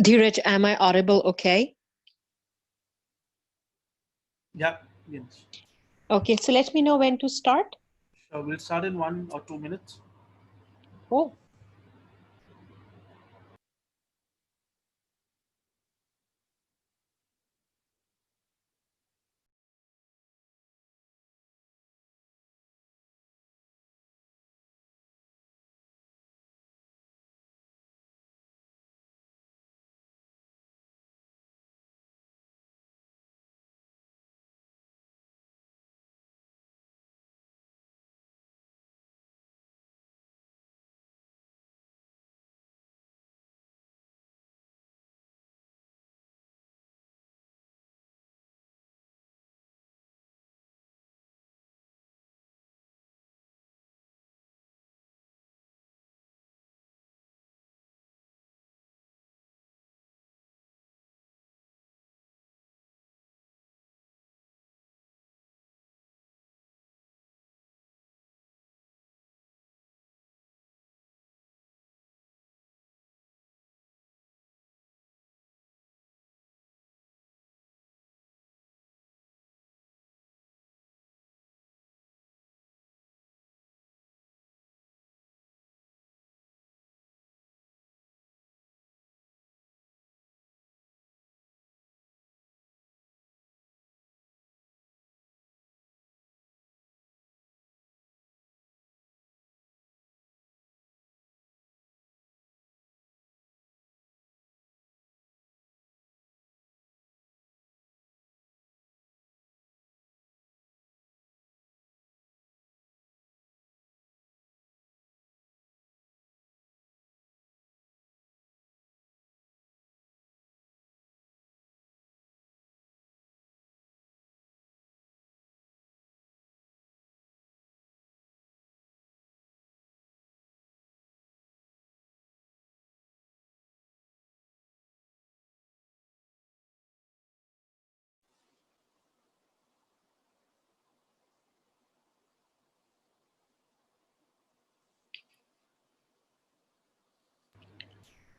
Dheeraj, am I audible okay? Yeah, yes. Okay, so let me know when to start. Sure, we'll start in 1 or 2 minutes. Oh,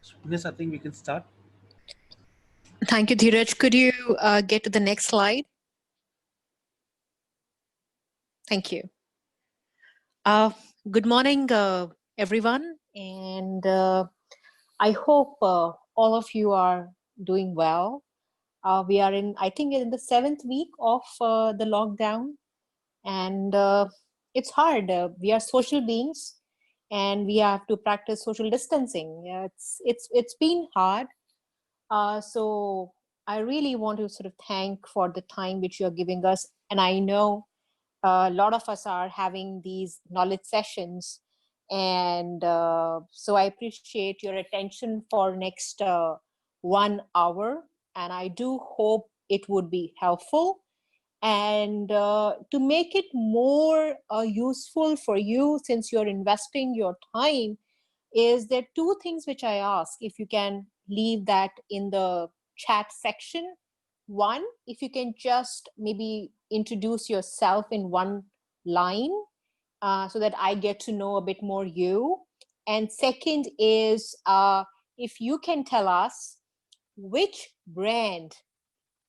So, Ines, I think we can start. thank you, Dheeraj. Could you get to the next slide? Thank you. Uh, Good morning, everyone, and I hope all of you are doing well. We are in, I think, in the seventh week of the lockdown, and it's hard. We are social beings, and we have to practice social distancing. Yeah, it's been hard. So I really want to sort of thank for the time which you are giving us, and I know a lot of us are having these knowledge sessions, and so I appreciate your attention for next 1 hour, and I do hope it would be helpful. And to make it more useful for you, since you're investing your time, is there two things which I ask, if you can leave that in the chat section. One, if you can just maybe introduce yourself in one line, so that I get to know a bit more you. And second is, if you can tell us which brand,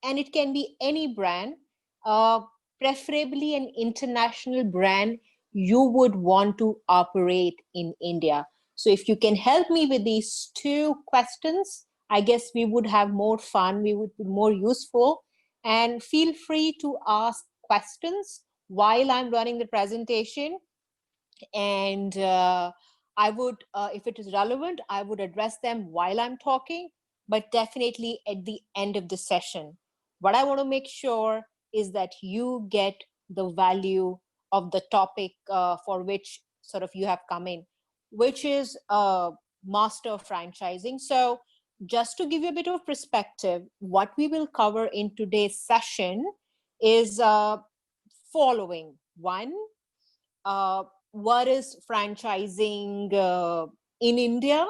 and it can be any brand, uh, preferably an international brand, you would want to operate in India. So if you can help me with these two questions, I guess we would have more fun, we would be more useful. And feel free to ask questions while I'm running the presentation. And I would, if it is relevant, I would address them while I'm talking, but definitely at the end of the session. What I want to make sure is that you get the value of the topic for which sort of you have come in, which is master franchising. So just to give you a bit of perspective, what we will cover in today's session is following. One, what is franchising in India?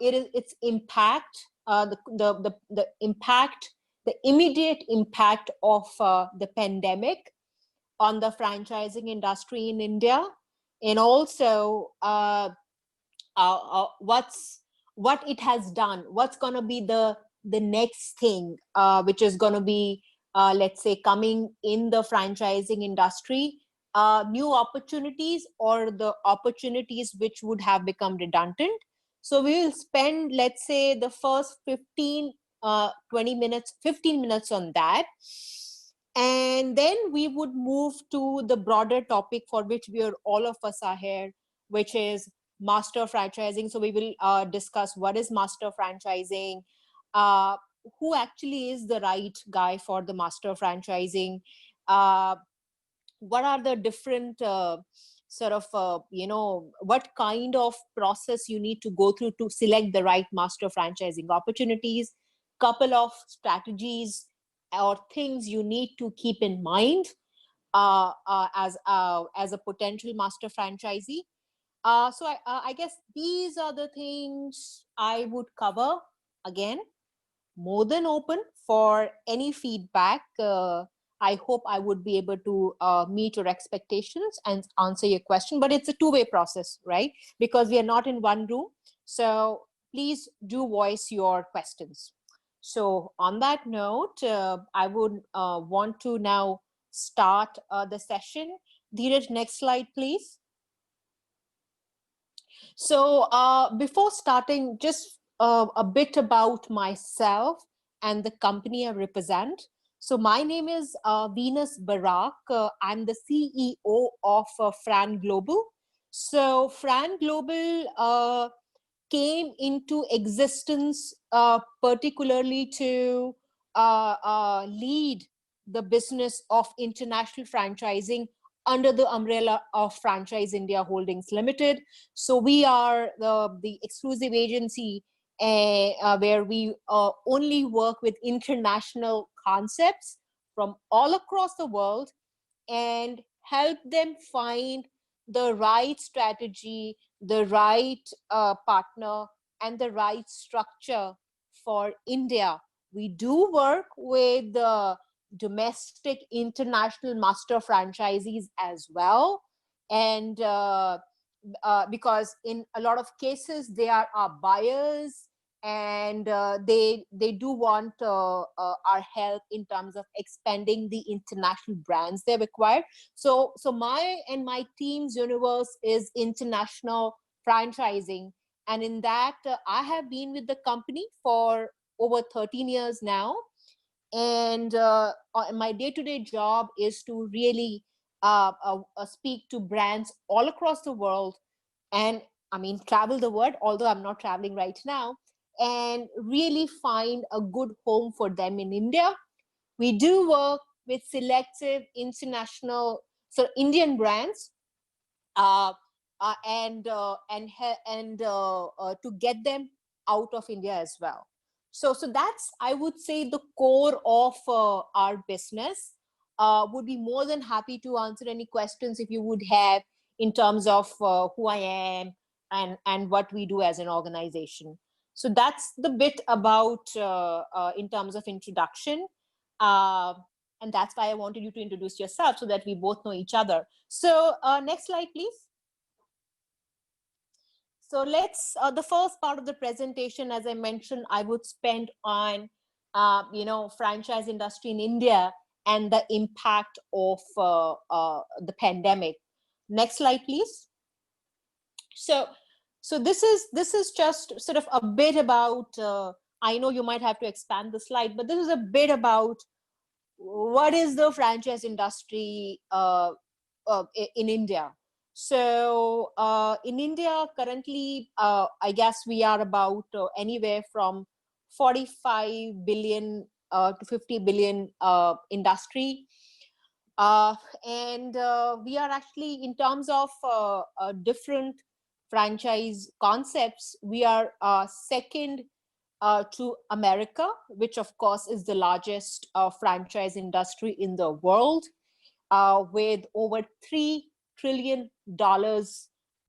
Its impact, the impact, the immediate impact of the pandemic on the franchising industry in India, and also what's what it has done, what's going to be the next thing which is going to be let's say coming in the franchising industry, new opportunities or the opportunities which would have become redundant. So we will spend, let's say, the first 20 minutes, 15 minutes on that. And then we would move to the broader topic for which we are, all of us are here, which is master franchising. So we will discuss what is master franchising, uh, who actually is the right guy for the master franchising, uh, what are the different what kind of process you need to go through to select the right master franchising opportunities, couple of strategies or things you need to keep in mind as a potential master franchisee. I guess these are the things I would cover. Again, more than open for any feedback. I hope I would be able to meet your expectations and answer your question, but it's a two-way process, right? Because we are not in one room. So please do voice your questions. So on that note, I would want to now start the session. Dheeraj, next slide, please. So before starting, just a bit about myself and the company I represent. So my name is Venus Barak. I'm the CEO of FranGlobal. So FranGlobal came into existence particularly to lead the business of international franchising under the umbrella of Franchise India Holdings Limited. So we are the exclusive agency where we only work with international concepts from all across the world and help them find the right strategy, the right partner, and the right structure for India. We do work with the domestic international master franchisees as well. And because in a lot of cases, they are our buyers, and they do want our help in terms of expanding the international brands they've acquired. So my team's universe is international franchising, and in that I have been with the company for over 13 years now. And my day-to-day job is to really speak to brands all across the world, and I mean travel the world, although I'm not traveling right now, and really find a good home for them in India. We do work with selective international, so Indian brands, uh, and to get them out of India as well. So that's, I would say, the core of our business. Would be more than happy to answer any questions if you would have in terms of who I am and what we do as an organization. So that's the bit about in terms of introduction. Uh, and that's why I wanted you to introduce yourself so that we both know each other. So next slide, please. So let's, the first part of the presentation, as I mentioned, I would spend on, franchise industry in India and the impact of the pandemic. Next slide, please. So this is just sort of a bit about, I know you might have to expand the slide, but this is a bit about what is the franchise industry in India. So in India currently, I guess we are about anywhere from 45 billion to 50 billion industry. And we are actually, in terms of different franchise concepts, we are second to America, which of course is the largest franchise industry in the world, with over $3 trillion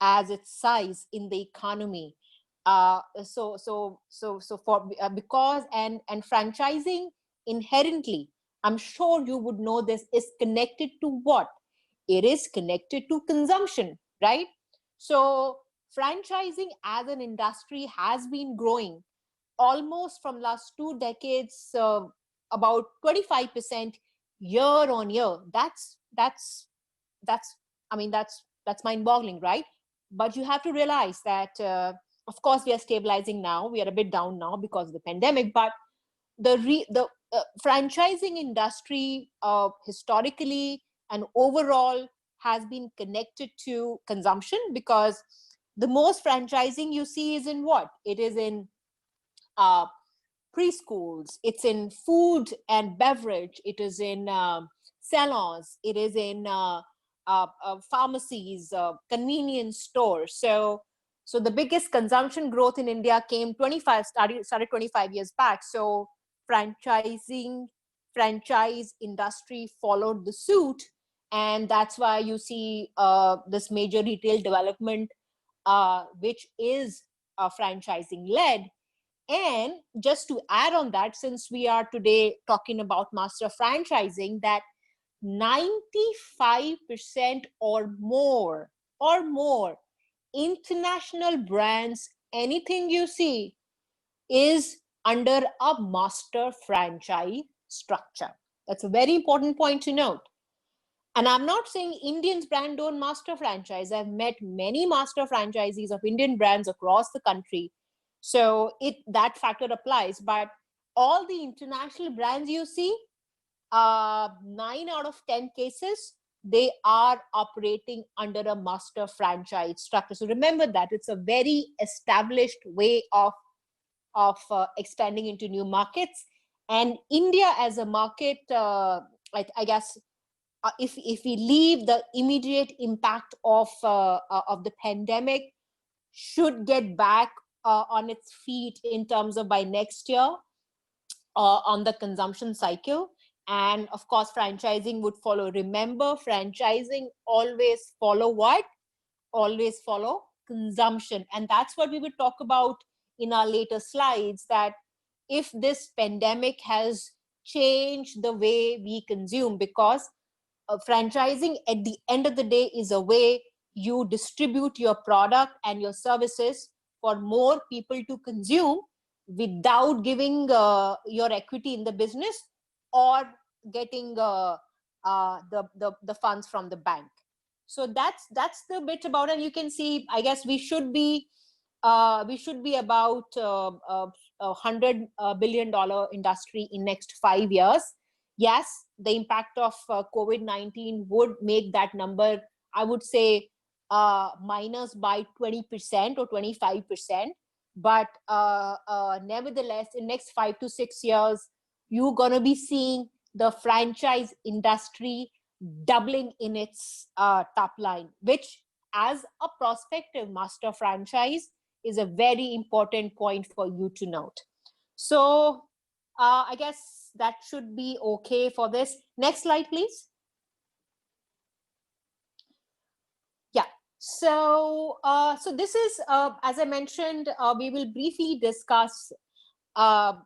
as its size in the economy. Because franchising inherently, I'm sure you would know this, is connected to what? It is connected to consumption, right? So franchising as an industry has been growing almost from last 2 decades, about 25% year on year. That's I mean, that's mind-boggling, right? But you have to realize that, of course, we are stabilizing now. We are a bit down now because of the pandemic, but the franchising industry, historically and overall, has been connected to consumption, because the most franchising you see is in what? It is in uh, preschools, it's in food and beverage, it is in salons, it is in pharmacies, convenience stores. So the biggest consumption growth in India came 25 started 25 years back. So franchising franchise industry followed the suit, and that's why you see this major retail development, which is franchising led. And just to add on that, since we are today talking about master franchising, that 95% or more international brands, anything you see, is under a master franchise structure. That's a very important point to note. And I'm not saying Indians brand don't master franchise. I've met many master franchisees of Indian brands across the country. So that factor applies. But all the international brands you see, 9 out of 10 cases, they are operating under a master franchise structure. So remember that it's a very established way of expanding into new markets. And India as a market, I guess, if we leave the immediate impact of the pandemic, should get back on its feet in terms of by next year, on the consumption cycle. And of course, franchising would follow. Remember, franchising always follow what? Always follow consumption. And that's what we will talk about in our later slides, that if this pandemic has changed the way we consume, because franchising at the end of the day is a way you distribute your product and your services for more people to consume without giving your equity in the business or getting the funds from the bank. So that's the bit about it. You can see, I guess we should be about $100 billion industry in next 5 years. Yes, the impact of COVID-19 would make that number, I would say, minus by 20% or 25%. But nevertheless, in next 5 to 6 years, you're going to be seeing the franchise industry doubling in its top line, which as a prospective master franchise is a very important point for you to note. So I guess that should be okay for this. Next slide, please. Yeah. So this is, as I mentioned, we will briefly discuss, the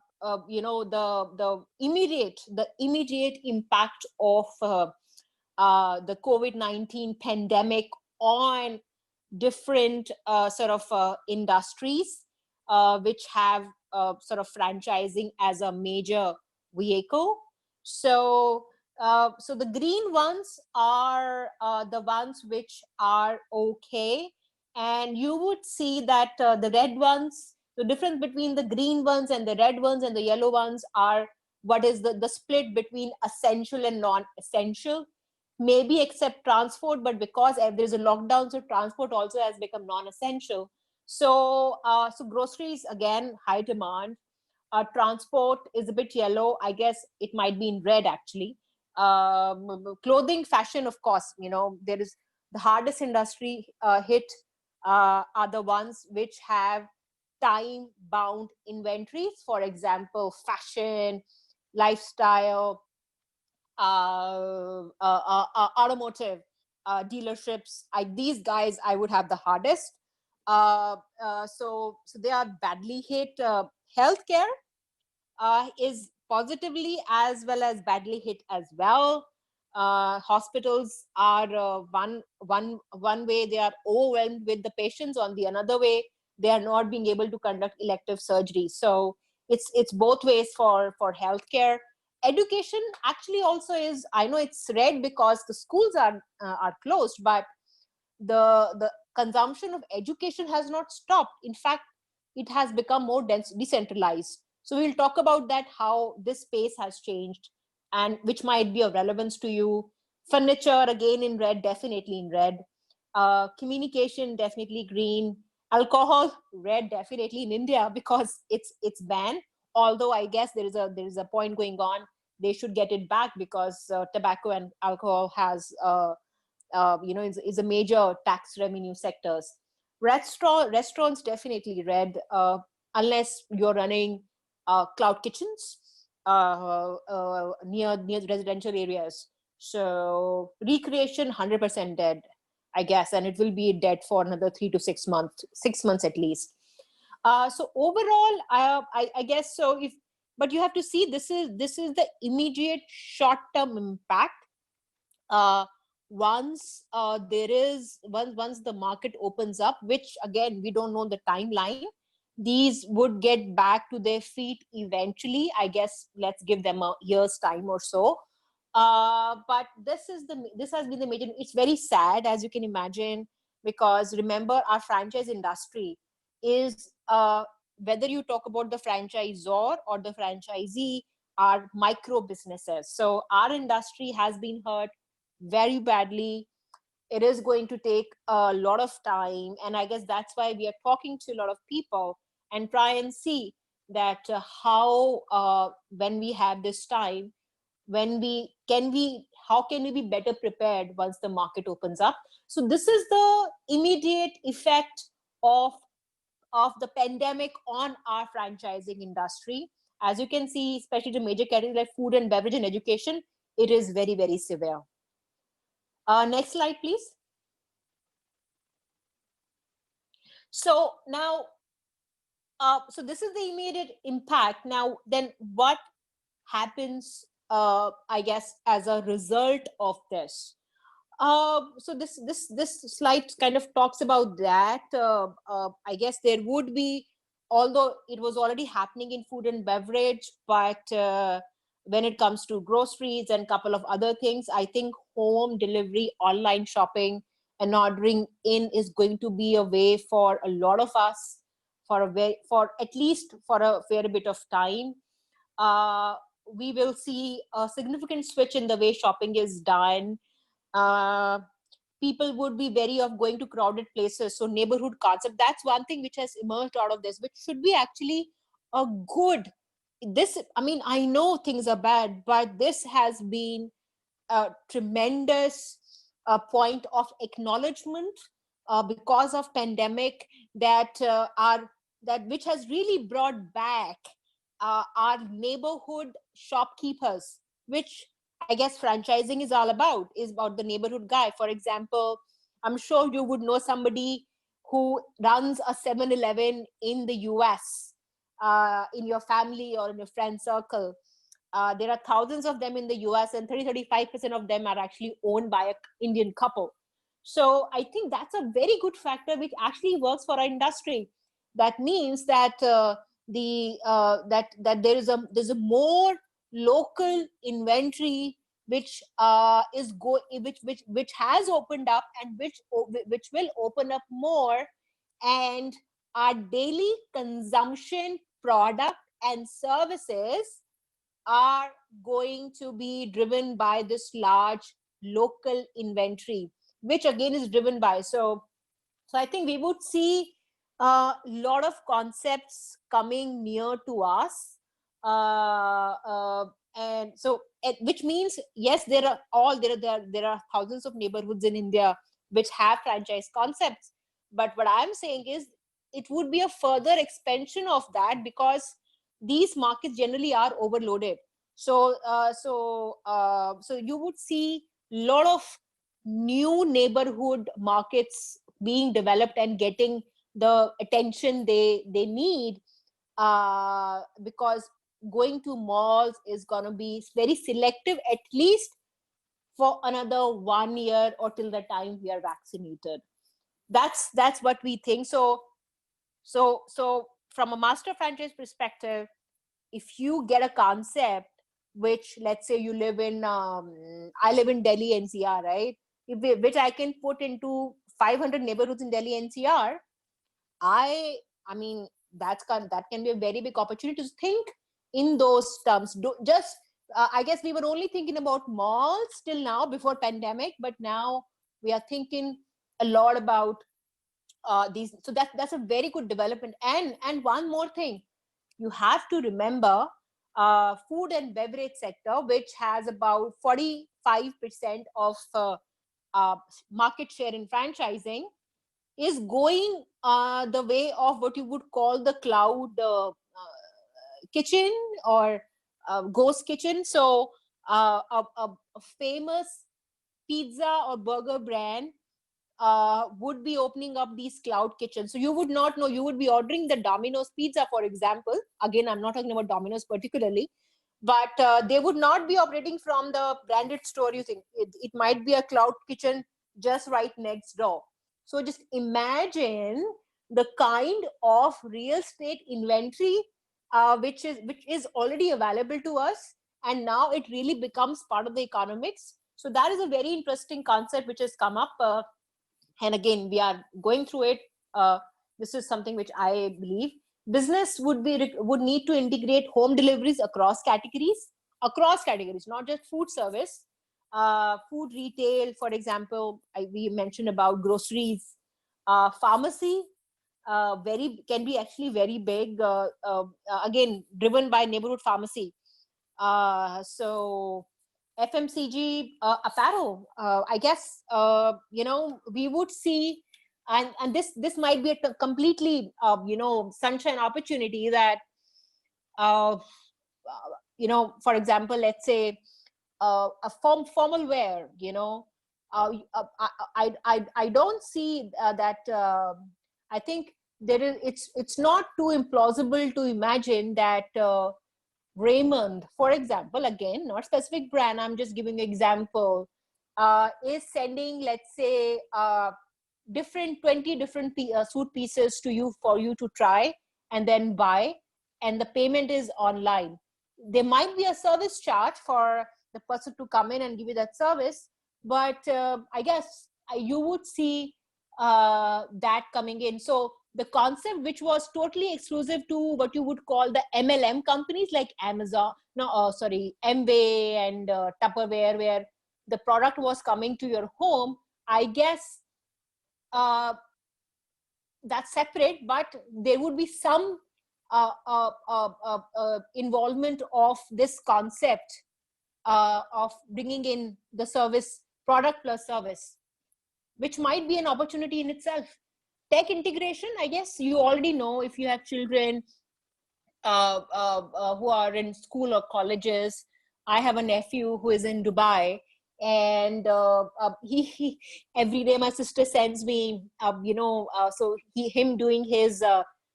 immediate impact of the COVID-19 pandemic on different sort of industries, which have sort of franchising as a major vehicle. So the green ones are the ones which are okay, and you would see that the red ones, the difference between the green ones and the red ones and the yellow ones are what is the split between essential and non-essential, maybe except transport, but because there's a lockdown, so transport also has become non-essential. So groceries, again, high demand. Transport is a bit yellow. I guess it might be in red, actually. Clothing, fashion, of course, there is the hardest industry hit are the ones which have time-bound inventories. For example, fashion, lifestyle, automotive dealerships. These guys I would have the hardest. So they are badly hit. Healthcare is positively as well as badly hit as well. Hospitals are one way they are overwhelmed with the patients. On the another way, they are not being able to conduct elective surgery. So it's both ways for healthcare. Education actually also is, I know it's red because the schools are closed, but the consumption of education has not stopped. In fact, it has become more decentralized. So we'll talk about that, how this space has changed and which might be of relevance to you. Furniture, again in red, definitely in red. Communication, definitely green. Alcohol, red, definitely in India because it's banned. Although I guess there is a point going on, they should get it back because tobacco and alcohol has is a major tax revenue sectors. Restaurants definitely red, unless you're running cloud kitchens near residential areas. So recreation 100% dead, I guess, and it will be dead for another 3 to 6 months, 6 months at least. So overall, I guess so. If but you have to see, this is the immediate short term impact. uh, once the market opens up, which again we don't know the timeline, these would get back to their feet eventually. I guess let's give them a year's time or so. But this has been the major. It's very sad, as you can imagine, because remember, our franchise industry is, whether you talk about the franchisor or the franchisee, are micro businesses. So our industry has been hurt very badly. It is going to take a lot of time, and I guess that's why we are talking to a lot of people and try and see that how when we have this time, how can we be better prepared once the market opens up. So this is the immediate effect of the pandemic on our franchising industry. As you can see, especially the major categories like food and beverage and education, it is very, very severe. Next slide, please. So now, so this is the immediate impact. Now, then what happens, I guess, as a result of this? So this slide kind of talks about that. I guess there would be, although it was already happening in food and beverage, but when it comes to groceries and a couple of other things, I think home delivery, online shopping, and ordering in is going to be a way for a lot of us for at least for a fair bit of time. Uh, we will see a significant switch in the way shopping is done. uh, People would be wary of going to crowded places. So neighborhood concept, that's one thing which has emerged out of this, which should be actually a good. This, I mean, I know things are bad, but this has been a tremendous point of acknowledgement because of pandemic, that that which has really brought back our neighborhood shopkeepers, which I guess franchising is all about, is about the neighborhood guy. For example, I'm sure you would know somebody who runs a 7-Eleven in the US, in your family or in your friend circle. There are thousands of them in the US, and 35% of them are actually owned by an Indian couple. So I think that's a very good factor which actually works for our industry. That means that that there's a more local inventory which which has opened up, and which will open up more, and our daily consumption product and services are going to be driven by this large local inventory, which again is driven by. So I think we would see a lot of concepts coming near to us. Uh, uh, and so, which means, yes, there are thousands of neighborhoods in India which have franchise concepts. But what I'm saying is, it would be a further expansion of that, because these markets generally are overloaded. So you would see a lot of new neighborhood markets being developed and getting the attention they need, because going to malls is going to be very selective, at least for another 1 year or till the time we are vaccinated. That's what we think. So from a master franchise perspective, if you get a concept, which let's say you live in I live in Delhi NCR, right? Which I can put into 500 neighborhoods in Delhi NCR. I mean, that can be a very big opportunity to think in those terms. Just I guess we were only thinking about malls till now before pandemic, but now we are thinking a lot about these. So that's a very good development. And one more thing, you have to remember, food and beverage sector, which has about 45% of market share in franchising, is going the way of what you would call the cloud kitchen or ghost kitchen. So a famous pizza or burger brand would be opening up these cloud kitchens. So you would not know, you would be ordering the Domino's pizza, for example. Again, I'm not talking about Domino's particularly, but they would not be operating from the branded store. You think it might be a cloud kitchen just right next door. So just imagine the kind of real estate inventory which is already available to us, and now it really becomes part of the economics. So that is a very interesting concept which has come up. And again, we are going through it. This is something which I believe business would need to integrate home deliveries across categories, not just food service. Food retail, for example, we mentioned about groceries. Pharmacy very can be actually very big, again driven by neighborhood pharmacy. So FMCG, apparel, I guess, we would see, and this might be a completely, sunshine opportunity that, uh, for example, let's say a formal wear, I don't see that. I think it's not too implausible to imagine that Raymond, for example, again, not specific brand, I'm just giving an example, is sending, let's say, 20 different suit pieces to you for you to try and then buy, and the payment is online. There might be a service charge for the person to come in and give you that service, but I guess you would see that coming in. So the concept, which was totally exclusive to what you would call the MLM companies like Amazon, Amway and Tupperware, where the product was coming to your home, I guess uh, that's separate, but there would be some involvement of this concept of bringing in the service, product plus service, which might be an opportunity in itself. Tech integration, I guess you already know, if you have children who are in school or colleges. I have a nephew who is in Dubai, and he every day my sister sends me, so him doing his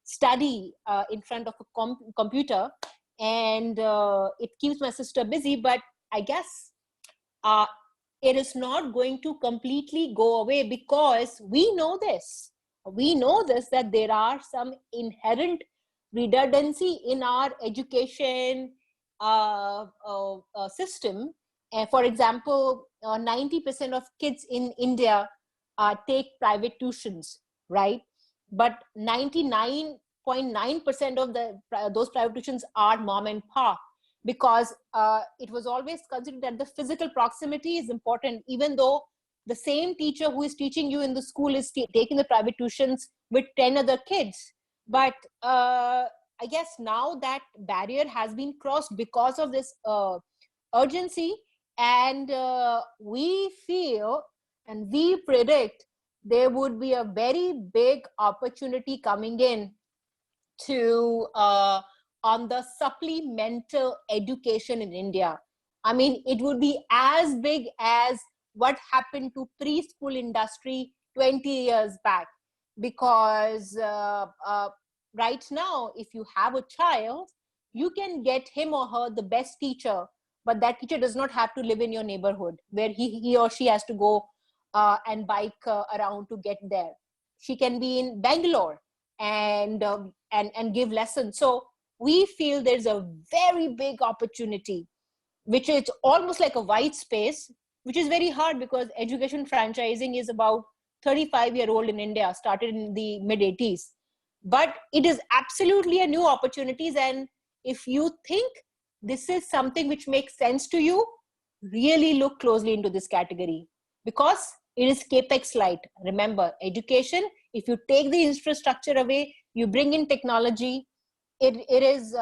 study in front of a computer, and it keeps my sister busy. But I guess uh, it is not going to completely go away, because we know this, that there are some inherent redundancy in our education system. For example, 90% of kids in India take private tuitions, right? But 99.9% of those private tuitions are mom and pop, because it was always considered that the physical proximity is important, even though the same teacher who is teaching you in the school is taking the private tuitions with 10 other kids. But I guess now that barrier has been crossed because of this urgency, and we feel and we predict there would be a very big opportunity coming in to on the supplemental education in India. I mean, it would be as big as what happened to preschool industry 20 years back, because right now, if you have a child, you can get him or her the best teacher but that teacher does not have to live in your neighborhood where he or she has to go and bike around to get there. She can be in Bangalore and give lessons. So we feel there's a very big opportunity, which is almost like a white space, which is very hard because education franchising is about 35-year-old in India, started in the mid 80s. But it is absolutely a new opportunities. And if you think this is something which makes sense to you, really look closely into this category because it is capex light. Remember, education, if you take the infrastructure away, you bring in technology, it is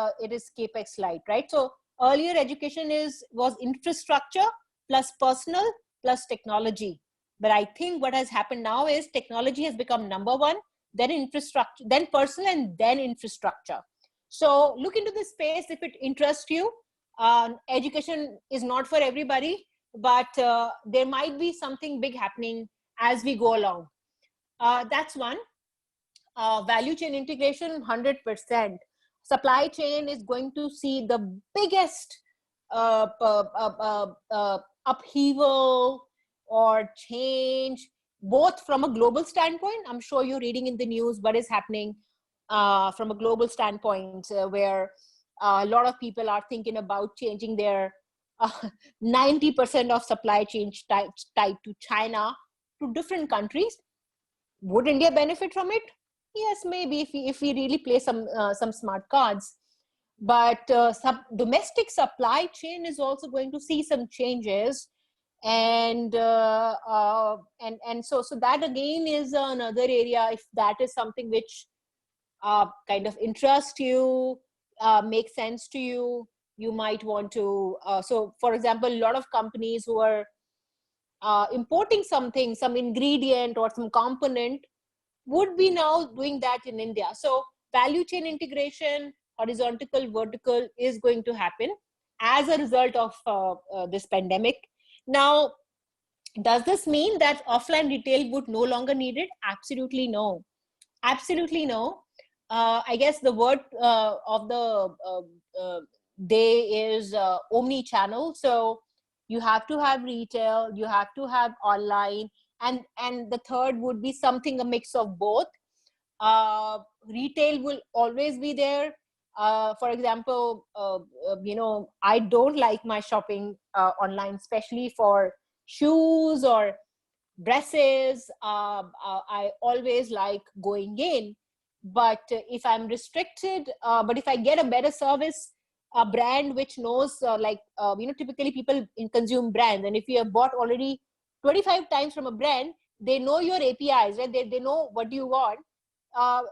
capex light, right? So earlier education was infrastructure plus personal plus technology. But I think what has happened now is technology has become number one, then infrastructure, then personal, and then infrastructure. So look into this space if it interests you. Education is not for everybody, but there might be something big happening as we go along. That's one. Value chain integration, 100%. Supply chain is going to see the biggest upheaval or change, both from a global standpoint. I'm sure you're reading in the news what is happening from a global standpoint, where a lot of people are thinking about changing their 90% of supply chain tied to China to different countries. Would India benefit from it? Yes, maybe if we really play some smart cards. But domestic supply chain is also going to see some changes, and so that again is another area. If that is something which kind of interests you, makes sense to you, you might want to. So, for example, a lot of companies who are importing something, some ingredient or some component, would be now doing that in India. So value chain integration, horizontal, vertical, is going to happen as a result of this pandemic. Now, does this mean that offline retail would no longer need it? Absolutely no. Absolutely no. I guess the word of the day is omni-channel. So you have to have retail, you have to have online, and the third would be something, a mix of both. Retail will always be there. For example, I don't like my shopping online, especially for shoes or dresses. I always like going in, but if I'm restricted, but if I get a better service, a brand which knows, typically people consume brands, and if you have bought already 25 times from a brand, they know your APIs, right? They know what you want. uh,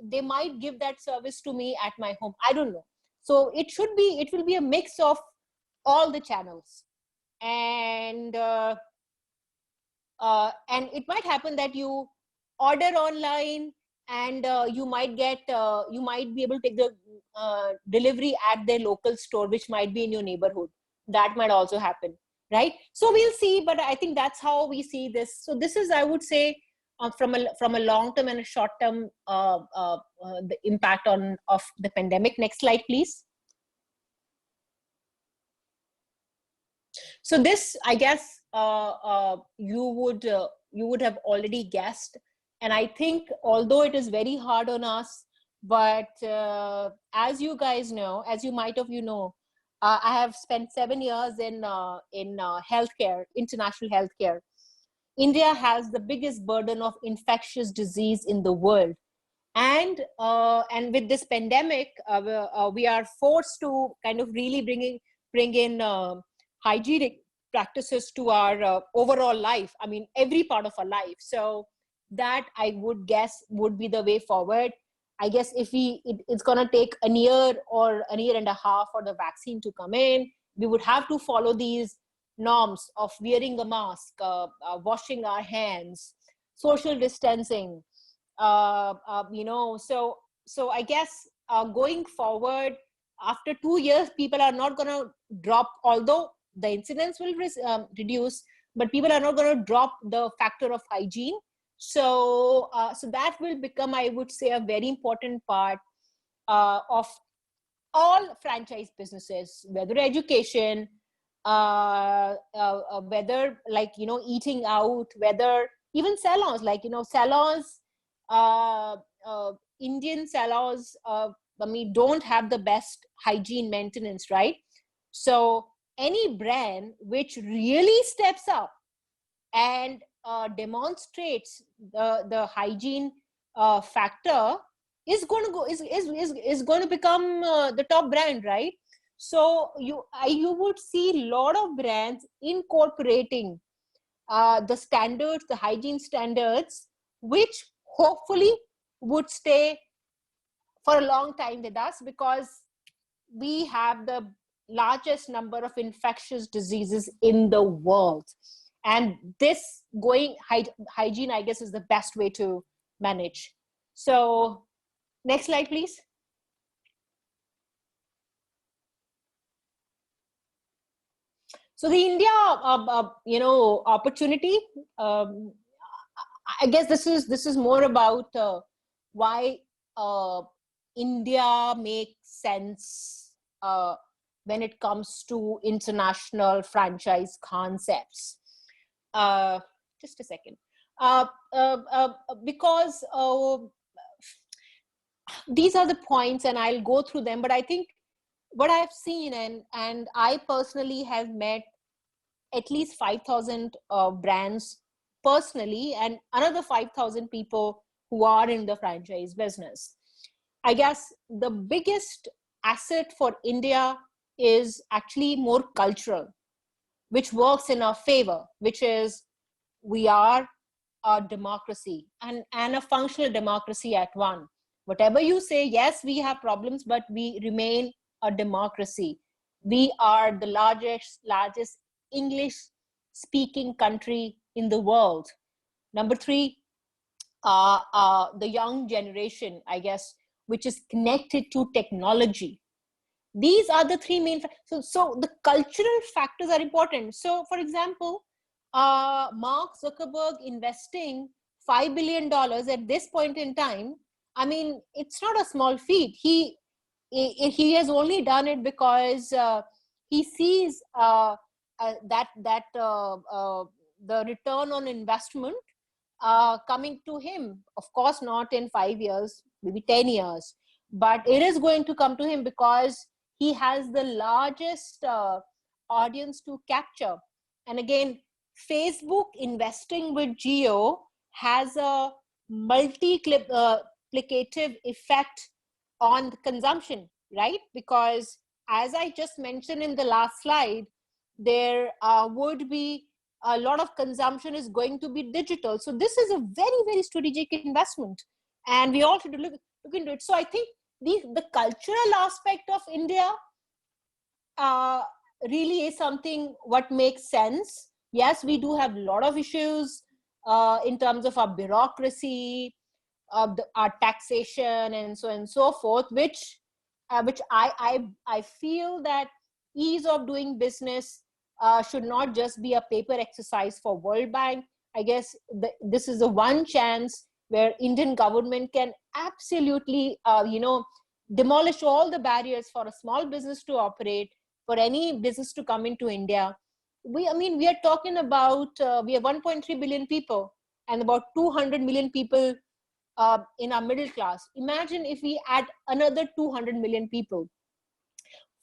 they might give that service to me at my home. I don't know. So it will be a mix of all the channels. And it might happen that you order online, and you might be able to take the delivery at their local store, which might be in your neighborhood. That might also happen, right? So we'll see, but I think that's how we see this. So this is, I would say, from a long term and a short term, the impact of the pandemic. Next slide, please. So this, I guess, you would have already guessed, and I think although it is very hard on us, but as you guys know, as you might of you know, I have spent 7 years in healthcare, international healthcare. India has the biggest burden of infectious disease in the world, and with this pandemic, we are forced to kind of really bring in hygienic practices to our overall life. I mean, every part of our life. So that, I would guess, would be the way forward. I guess if it's going to take a year or a year and a half for the vaccine to come in, we would have to follow these norms of wearing a mask, washing our hands, social distancing. So I guess going forward, after 2 years, people are not going to drop, although the incidence will reduce, but people are not going to drop the factor of hygiene. So that will become, I would say, a very important part of all franchise businesses, whether education, whether like, eating out, whether even salons, like, salons, uh, Indian salons, don't have the best hygiene maintenance, right? So any brand which really steps up and demonstrates the hygiene factor is going to become the top brand, right? So you would see a lot of brands incorporating the standards, the hygiene standards, which hopefully would stay for a long time with us, because we have the largest number of infectious diseases in the world, and this hygiene, I guess, is the best way to manage. So next slide, please. So the India opportunity, I guess this is more about why India makes sense when it comes to international franchise concepts. Just a second. Because these are the points, and I'll go through them, but I think what I've seen, and I personally have met at least 5,000 brands personally, and another 5,000 people who are in the franchise business. I guess the biggest asset for India is actually more cultural, which works in our favor, which is we are a democracy, and a functional democracy at one. Whatever you say, yes, we have problems, but we remain a democracy. We are the largest English speaking country in the world. Number three, the young generation, I guess, which is connected to technology. These are the three main. So the cultural factors are important. So, for example, Mark Zuckerberg investing $5 billion at this point in time, I mean, it's not a small feat. He has only done it because he sees that the return on investment coming to him. Of course, not in 5 years, maybe 10 years, but it is going to come to him because he has the largest audience to capture. And again, Facebook investing with Geo has a multiplicative effect on the consumption, right? Because as I just mentioned in the last slide, there would be a lot of consumption is going to be digital. So this is a very, very strategic investment, and we all should look into it. So I think the cultural aspect of India really is something what makes sense. Yes, we do have a lot of issues in terms of our bureaucracy, our taxation, and so on and so forth, which I feel that ease of doing business should not just be a paper exercise for World Bank. I guess this is the one chance where Indian government can absolutely, demolish all the barriers for a small business to operate, for any business to come into India. We are talking about, we have 1.3 billion people and about 200 million people in our middle class. Imagine if we add another 200 million people,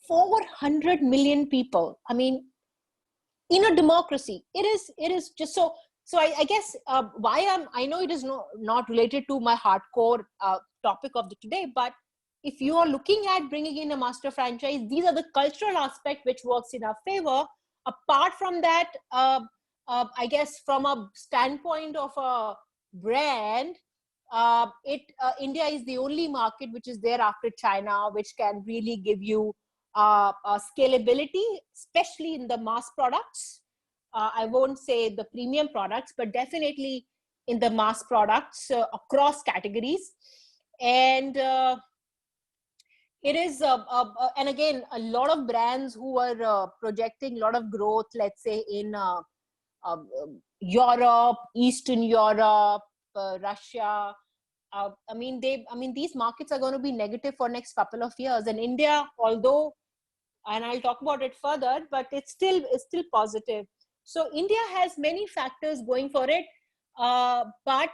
400 million people. I mean, in a democracy, it is just so. So I guess I know it is not related to my hardcore topic of the today, but if you are looking at bringing in a master franchise, these are the cultural aspect which works in our favor. Apart from that, I guess from a standpoint of a brand, India is the only market which is there after China, which can really give you scalability, especially in the mass products. I won't say the premium products, but definitely in the mass products across categories. And it is, and again, a lot of brands who are projecting a lot of growth, let's say in Europe, Eastern Europe, Russia, these markets are going to be negative for next couple of years. And India, although, and I'll talk about it further, but it's still positive. So India has many factors going for it, but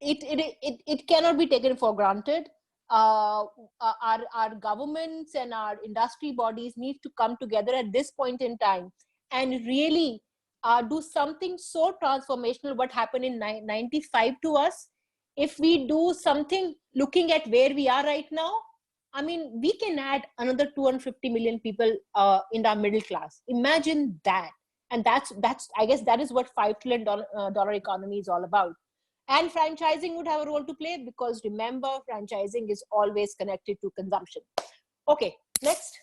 it cannot be taken for granted. Our governments and our industry bodies need to come together at this point in time and really do something so transformational. What happened in 95 to us, if we do something looking at where we are right now, I mean, we can add another 250 million people in our middle class. Imagine that. And that's I guess that is what $5 trillion dollar economy is all about. And franchising would have a role to play, because remember, franchising is always connected to consumption. Okay, next.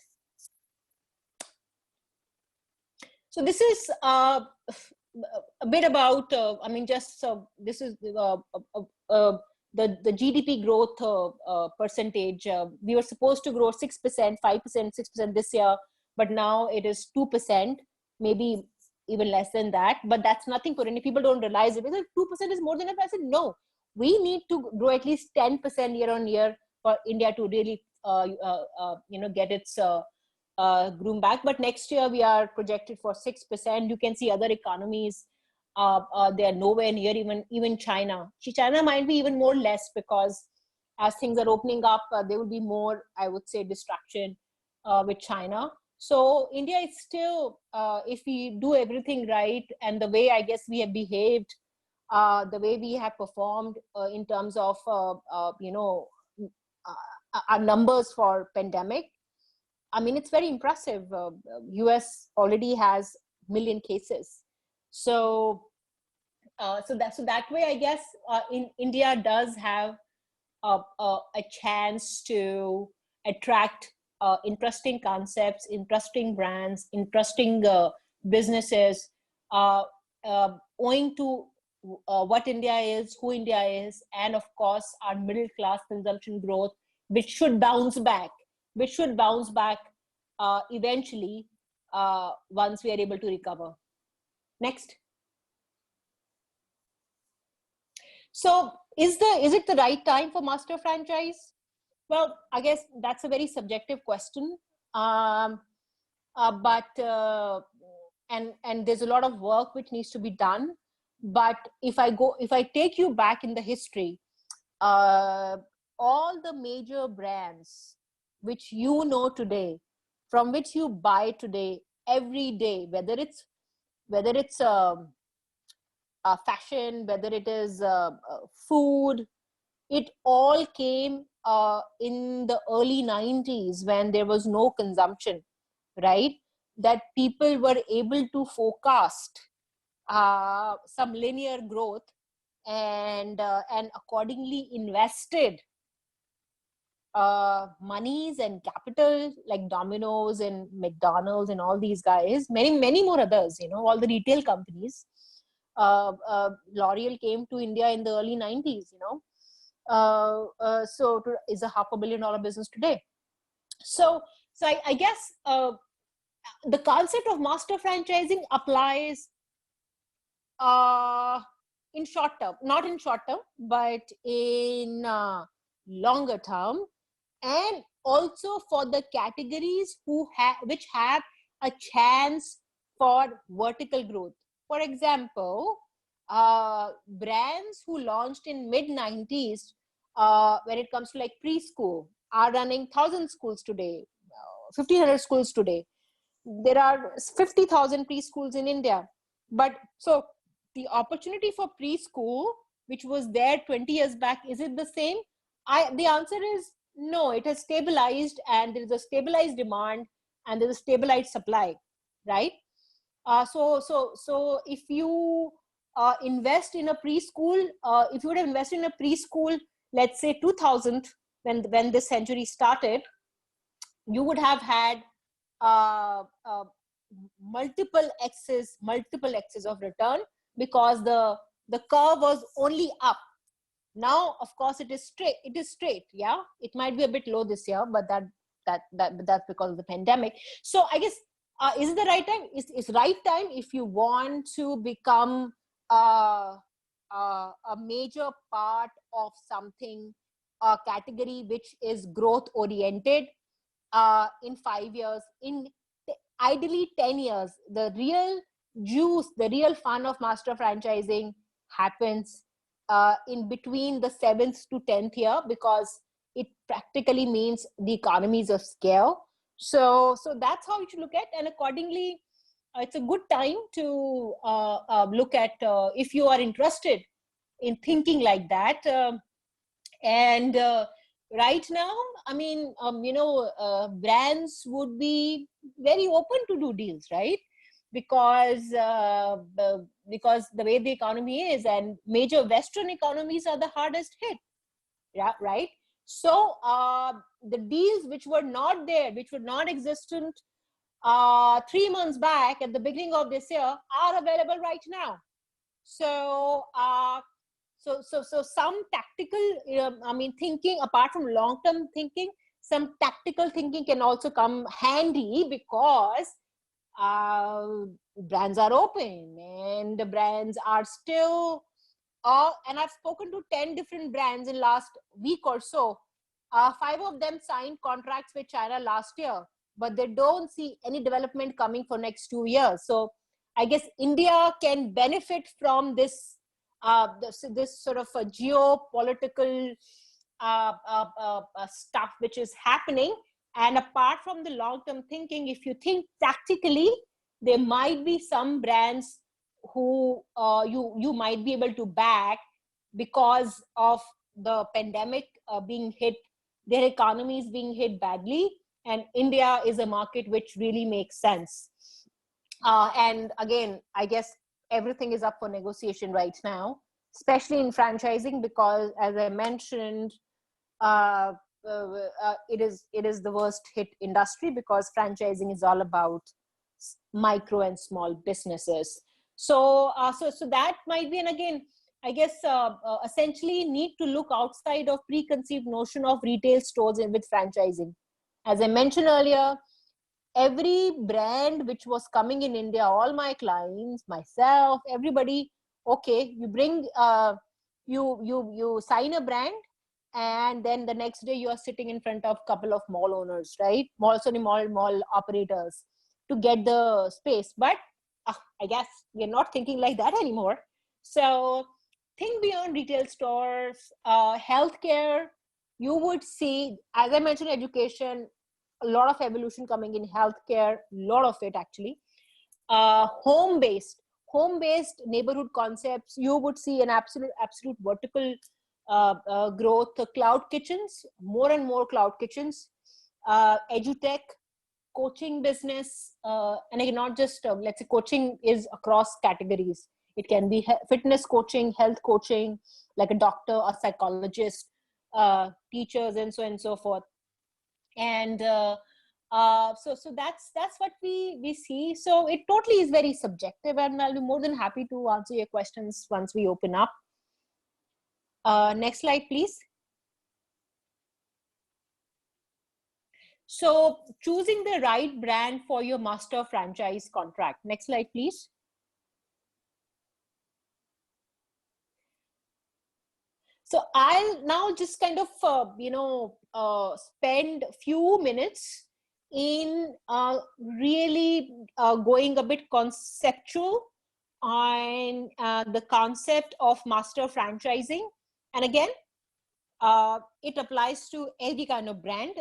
So this is a bit about, this is the GDP growth percentage. We were supposed to grow 6%, 5%, 6% this year, but now it is 2%, maybe even less than that. But that's nothing for any people don't realize it. 2% is more than enough. I said, no, we need to grow at least 10% year on year for India to really, get its groom back. But next year we are projected for 6%. You can see other economies, they are nowhere near, even China. China might be even more less, because as things are opening up, there will be more, I would say, distraction with China. So India is still, if we do everything right, and the way I guess we have behaved, the way we have performed in terms of, our numbers for pandemic, I mean, it's very impressive. US already has 1 million cases. So that way, I guess, in India does have a chance to attract interesting concepts, interesting brands, interesting businesses, owing to what India is, who India is, and of course our middle class consumption growth, which should bounce back eventually once we are able to recover. Next. So is it the right time for master franchise? Well, I guess that's a very subjective question. And there's a lot of work which needs to be done. But if I take you back in the history, all the major brands which you know today, from which you buy today every day, whether it's fashion, whether it is food, it all came in the early 90s, when there was no consumption, right? That people were able to forecast some linear growth and accordingly invested monies and capital, like Domino's and McDonald's and all these guys, many more others, all the retail companies. L'Oreal came to India in the early 90s, so is a $500 million business today. So I guess the concept of master franchising applies in short term, not in short term, but in longer term, and also for the categories which have a chance for vertical growth. For example, brands who launched in mid-90s, when it comes to like preschool, are running 1,000 schools today, 1,500 schools today. There are 50,000 preschools in India. But so the opportunity for preschool, which was there 20 years back, is it the same? The answer is no. It has stabilized, and there is a stabilized demand, and there is a stabilized supply, right? So if you invest in a preschool, if you would have invested in a preschool, let's say 2000, when this century started, you would have had multiple X's of return, because the curve was only up. Now, of course, it is straight. Yeah, it might be a bit low this year, but that's because of the pandemic. So I guess, is it the right time? It's right time if you want to become a major part of something, a category which is growth oriented in 5 years, in ideally 10 years. The real juice, the real fun of master franchising happens in between the 7th to 10th year, because it practically means the economies of scale. So that's how you should look at, and accordingly, it's a good time to look at if you are interested in thinking like that. And right now, I mean, brands would be very open to do deals, right? Because the way the economy is, and major Western economies are the hardest hit, yeah, right? So the deals which were not there, which were not existent 3 months back at the beginning of this year, are available right now. So so some tactical thinking, apart from long-term thinking, some tactical thinking can also come handy, because brands are open and the brands are still and I've spoken to 10 different brands in last week or so. 5 of them signed contracts with China last year, but they don't see any development coming for next 2 years. So I guess India can benefit from this sort of a geopolitical stuff which is happening. And apart from the long-term thinking, if you think tactically, there might be some brands who you might be able to back because of the pandemic being hit, their economies being hit badly, and India is a market which really makes sense. And again, I guess everything is up for negotiation right now, especially in franchising, because as I mentioned, it is the worst hit industry, because franchising is all about micro and small businesses. So that might be, and again, I guess essentially need to look outside of preconceived notion of retail stores with franchising. As I mentioned earlier, every brand which was coming in India, all my clients, myself, everybody, okay, you bring you sign a brand, and then the next day you are sitting in front of a couple of mall owners, right? Mall operators to get the space. But I guess we're not thinking like that anymore. So think beyond retail stores. Healthcare, you would see, as I mentioned, education, a lot of evolution coming in healthcare, a lot of it actually. Home-based neighborhood concepts, you would see an absolute vertical growth. Cloud kitchens, more and more cloud kitchens. Edutech, coaching business, and again, not just let's say coaching is across categories. It can be fitness coaching, health coaching, like a doctor, a psychologist, teachers, and so on and so forth. And so that's what we see. So it totally is very subjective, and I'll be more than happy to answer your questions once we open up. Next slide, please. So choosing the right brand for your master franchise contract. Next slide, please. So I'll now just kind of, spend a few minutes in really going a bit conceptual on the concept of master franchising. And again, it applies to every kind of brand,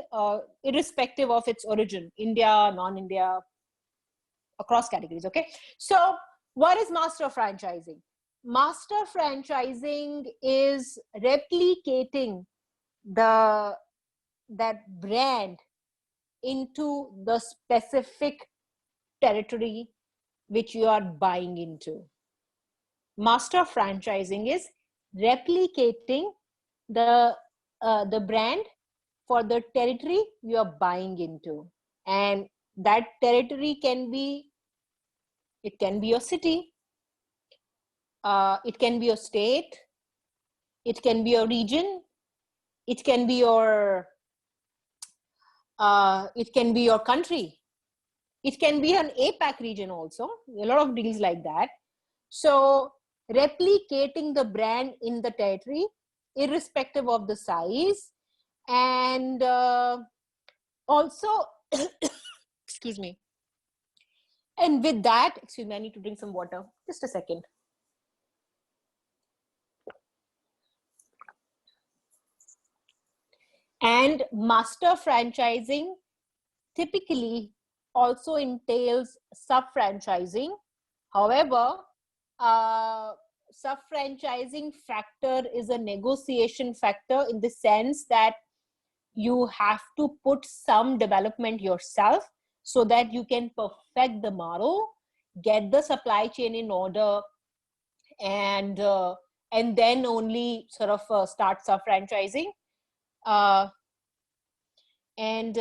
irrespective of its origin, India, non-India, across categories, okay? So what is master franchising? Master franchising is replicating that brand into the specific territory which you are buying into. Master franchising is replicating the brand for the territory you are buying into, and that territory can be your city, it can be your state, it can be your region, it can be your country, it can be an APAC region also. A lot of deals like that. So replicating the brand in the territory, irrespective of the size. And also, excuse me. And with that, excuse me, I need to drink some water. Just a second. And master franchising typically also entails sub-franchising. However, sub-franchising factor is a negotiation factor in the sense that you have to put some development yourself so that you can perfect the model, get the supply chain in order, and then only sort of start sub-franchising. And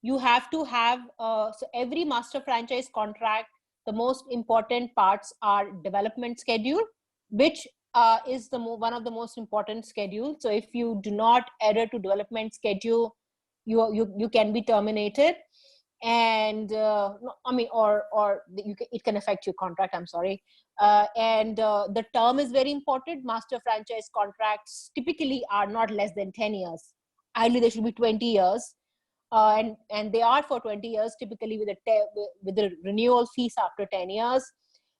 you have to have so every master franchise contract, the most important parts are development schedule, which is one of the most important schedules. So if you do not adhere to development schedule, you can be terminated. And I mean, it can affect your contract, I'm sorry. And the term is very important. Master franchise contracts typically are not less than 10 years. Ideally, they should be 20 years. And they are for 20 years, typically with the renewal fees after 10 years.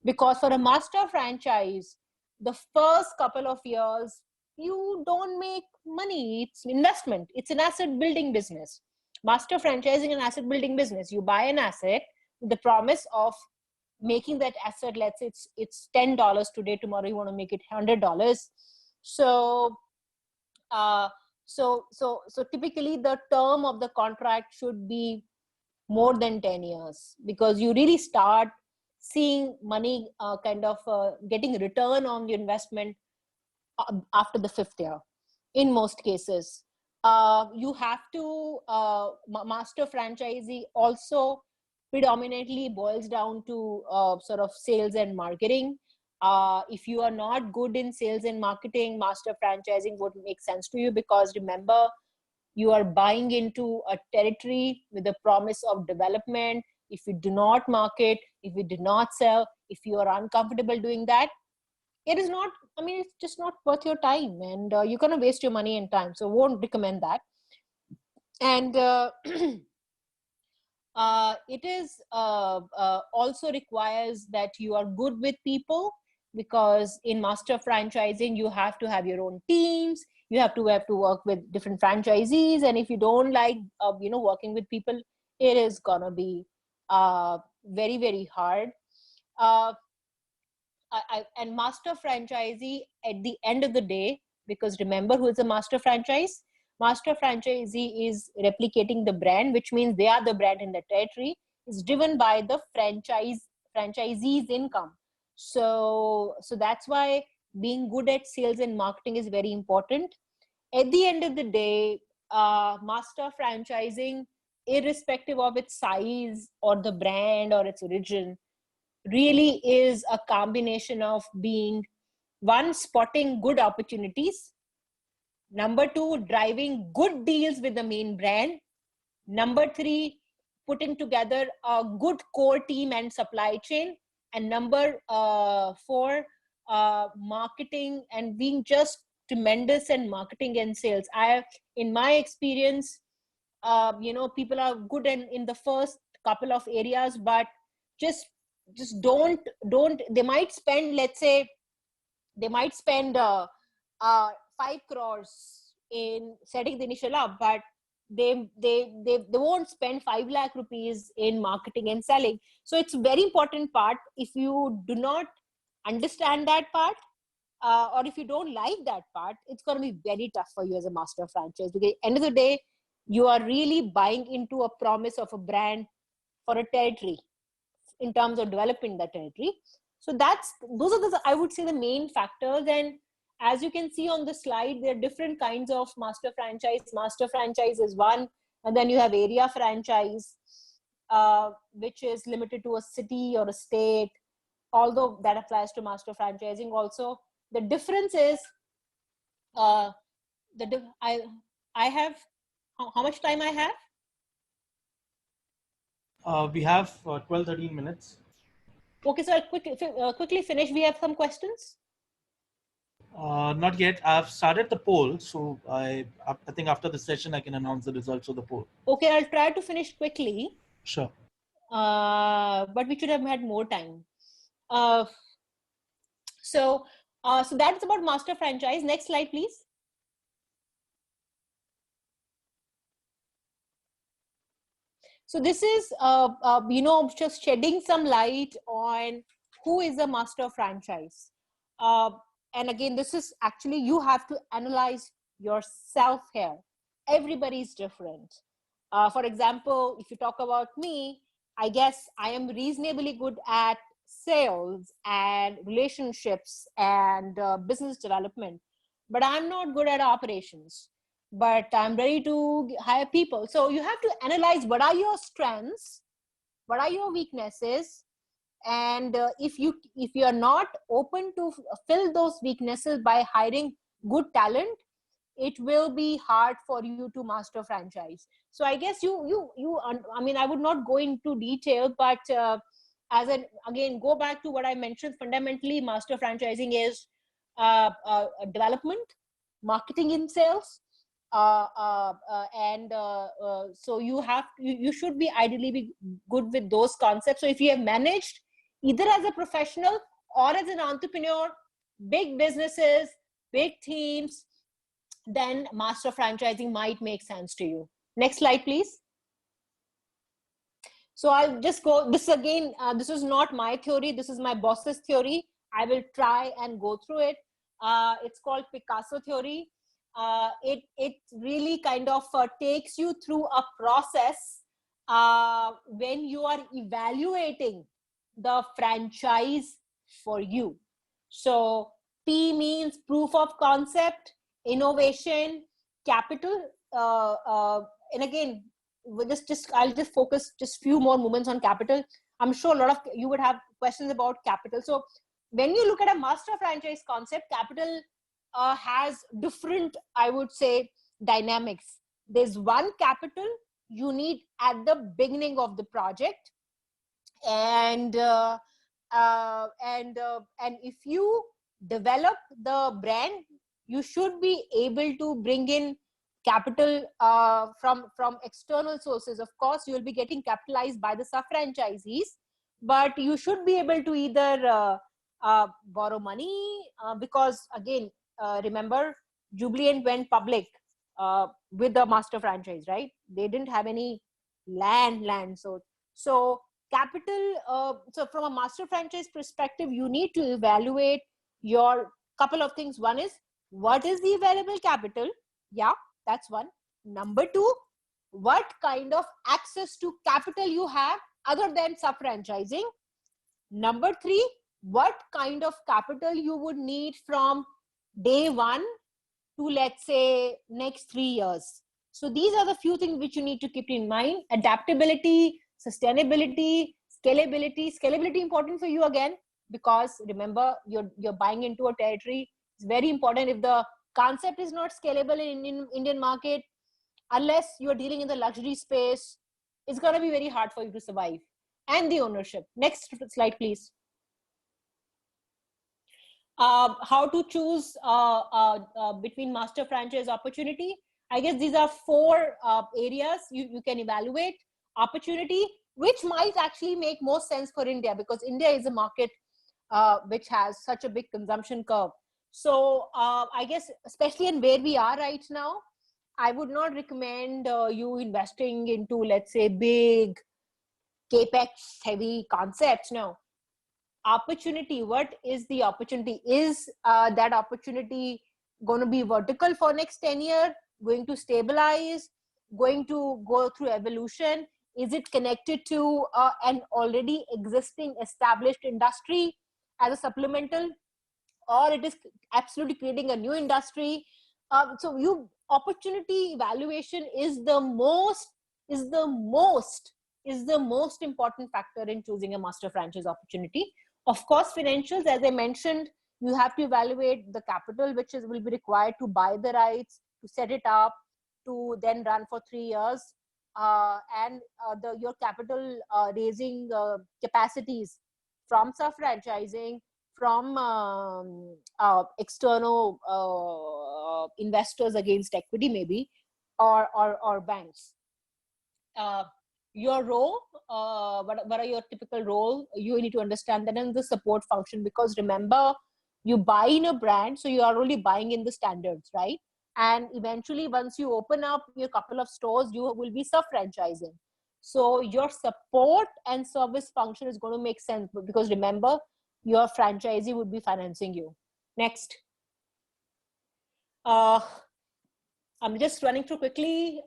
Because for a master franchise, the first couple of years, you don't make money. It's investment. It's an asset building business. Master franchising an asset building business. You buy an asset with the promise of making that asset, let's say it's $10 today, tomorrow you want to make it $100. So so typically the term of the contract should be more than 10 years, because you really start seeing money getting return on the investment after the 5th year in most cases. You have to master franchisee also predominantly boils down to sort of sales and marketing. If you are not good in sales and marketing, master franchising wouldn't make sense to you, because remember, you are buying into a territory with the promise of development. If you do not market, if you do not sell, if you are uncomfortable doing that, it is not, I mean, it's just not worth your time, and you're going to waste your money and time. So won't recommend that. And it is also requires that you are good with people, because in master franchising, you have to have your own teams. You have to work with different franchisees. And if you don't like, working with people, it is going to be very, very hard. And master franchisee at the end of the day, because remember, who is a master franchise? Master franchisee is replicating the brand, which means they are the brand in the territory. Is driven by the franchisee's income. So that's why being good at sales and marketing is very important. At the end of the day, master franchising, irrespective of its size or the brand or its origin, really is a combination of being, one, spotting good opportunities, number two, driving good deals with the main brand, number three, putting together a good core team and supply chain, and number four, marketing and being just tremendous in marketing and sales. In my experience, people are good in the first couple of areas, but just don't they might spend, let's say they might spend 5 crores in setting the initial up, but they won't spend 5 lakh rupees in marketing and selling. So it's a very important part. If you do not understand that part, or if you don't like that part, it's going to be very tough for you as a master franchise, because at the end of the day, you are really buying into a promise of a brand for a territory in terms of developing that territory. So those are I would say, the main factors. And as you can see on the slide, there are different kinds of master franchise. Master franchise is one, and then you have area franchise, which is limited to a city or a state, although that applies to master franchising also. The difference is, I have, how much time I have? We have 12, 13 minutes. Okay, so I'll quickly finish. We have some questions. Not yet. I've started the poll, so I think after the session I can announce the results of the poll. Okay, I'll try to finish quickly, Sure. but we should have had more time. Uh, so that's about master franchise. Next slide, please. So this is, just shedding some light on who is a master franchise. Uh, and again, this is actually, you have to analyze yourself here. Everybody is different. For example, if you talk about me, I guess I am reasonably good at sales and relationships and business development, but I'm not good at operations, but I'm ready to hire people. So you have to analyze what are your strengths, what are your weaknesses, and if you are not open to fill those weaknesses by hiring good talent, it will be hard for you to master franchise. So I guess I mean, I would not go into detail, but again, go back to what I mentioned. Fundamentally, master franchising is development, marketing, in sales, so you should be ideally be good with those concepts. So if you have managed either as a professional or as an entrepreneur, big businesses, big teams, then master franchising might make sense to you. Next slide, please. So I'll just go, this again, this is not my theory, this is my boss's theory. I will try and go through it. It's called Picasso theory. It really kind of takes you through a process when you are evaluating the franchise for you. So P means proof of concept, innovation, capital, and again, I'll just focus just few more moments on capital. I'm sure a lot of you would have questions about capital. So when you look at a master franchise concept, capital has different, I would say, dynamics. There's one capital you need at the beginning of the project, and if you develop the brand, you should be able to bring in capital from external sources. Of course, you will be getting capitalized by the sub franchisees, but you should be able to either borrow money, because again, remember, Jubilant went public with the master franchise, right? They didn't have any land. So capital, so from a master franchise perspective, you need to evaluate your couple of things. One is, what is the available capital? Yeah, that's one. Number two, what kind of access to capital you have other than sub franchising? Number three, what kind of capital you would need from day one to, let's say, next 3 years. So these are the few things which you need to keep in mind. Adaptability, sustainability, scalability. Scalability important for you again, because remember, you're buying into a territory. It's very important. If the concept is not scalable in Indian market, unless you're dealing in the luxury space, it's going to be very hard for you to survive. And the ownership. Next slide, please. How to choose between master franchise opportunity. I guess these are four areas you can evaluate. Opportunity, which might actually make more sense for India, because India is a market which has such a big consumption curve. So I guess, especially in where we are right now, I would not recommend you investing into, let's say, big capex heavy concepts. No. Opportunity, what is the opportunity? Is that opportunity going to be vertical for next 10 years, going to stabilize, going to go through evolution? Is it connected to an already existing established industry as a supplemental, or it is absolutely creating a new industry? So you opportunity evaluation is the most important factor in choosing a master franchise opportunity. Of course, financials, as I mentioned, you have to evaluate the capital which will be required to buy the rights, to set it up, to then run for 3 years, and your capital raising capacities from self-franchising, from external investors against equity, maybe, or banks. Your role, what are your typical role? You need to understand that in the support function, because remember, you buy in a brand, so you are only buying in the standards, right? And eventually, once you open up your couple of stores, you will be self-franchising. So your support and service function is going to make sense, because remember, your franchisee would be financing you. Next. I'm just running through quickly.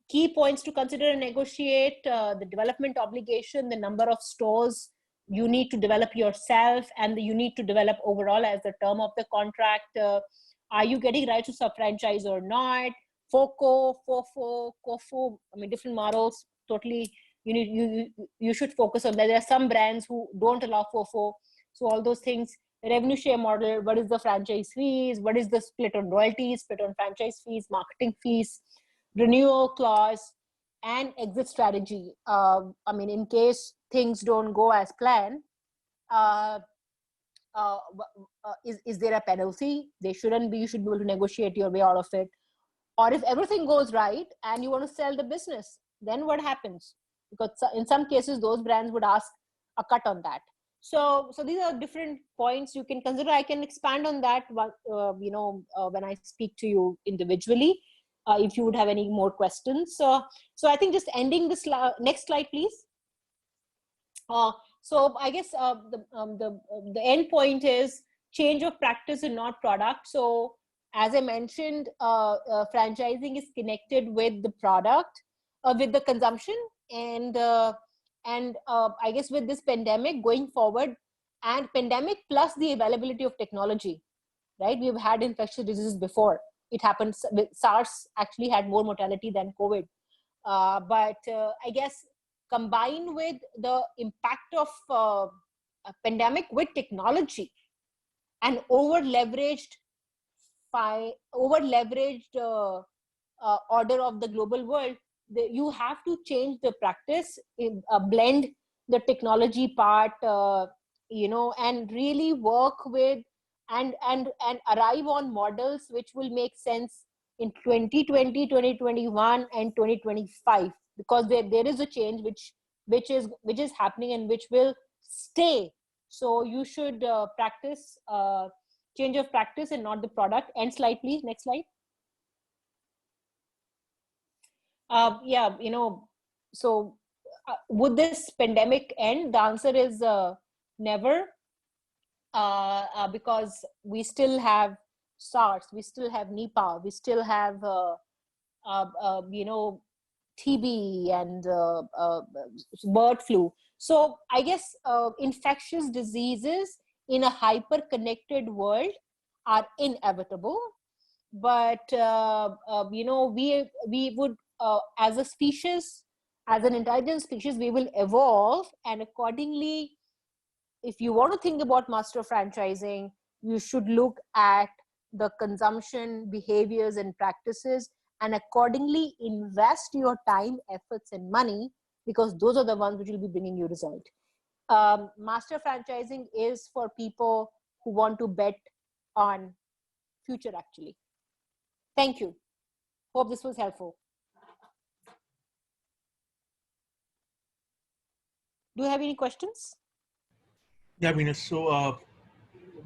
Key points to consider and negotiate: the development obligation, the number of stores you need to develop yourself, and you need to develop overall as the term of the contract. Are you getting rights to sub-franchise or not? FOCO, FOFO, COFO, I mean, different models, totally, you should focus on that. There are some brands who don't allow FOFO. So all those things, revenue share model, what is the franchise fees, what is the split on royalties, split on franchise fees, marketing fees, renewal clause, and exit strategy. I mean, in case things don't go as planned, is there a penalty? They shouldn't be. You should be able to negotiate your way out of it. Or if everything goes right and you want to sell the business, then what happens? Because in some cases, those brands would ask a cut on that. So these are different points you can consider. I can expand on that, when I speak to you individually, if you would have any more questions. So I think just ending this next slide, please. So I guess the end point is change of practice and not product. So as I mentioned, franchising is connected with the product, with the consumption, and I guess with this pandemic going forward, and pandemic plus the availability of technology, right? We've had infectious diseases before. It happened. SARS actually had more mortality than COVID, but I guess combined with the impact of a pandemic with technology and over leveraged order of the global world, you have to change the practice, blend the technology part, and really work with and arrive on models which will make sense in 2020, 2021, and 2025, because there is a change which is happening and which will stay. So you should practice change of practice and not the product. End slide, please. Next slide. So would this pandemic end? The answer is never, because we still have SARS, we still have Nipah, we still have TB and bird flu. So I guess infectious diseases in a hyper-connected world are inevitable, but we would, as a species, as an intelligent species, we will evolve, and accordingly, if you want to think about master franchising, you should look at the consumption behaviors and practices, and accordingly invest your time, efforts, and money, because those are the ones which will be bringing you result. Master franchising is for people who want to bet on future, actually. Thank you. Hope this was helpful. Do you have any questions? Yeah, Venus. So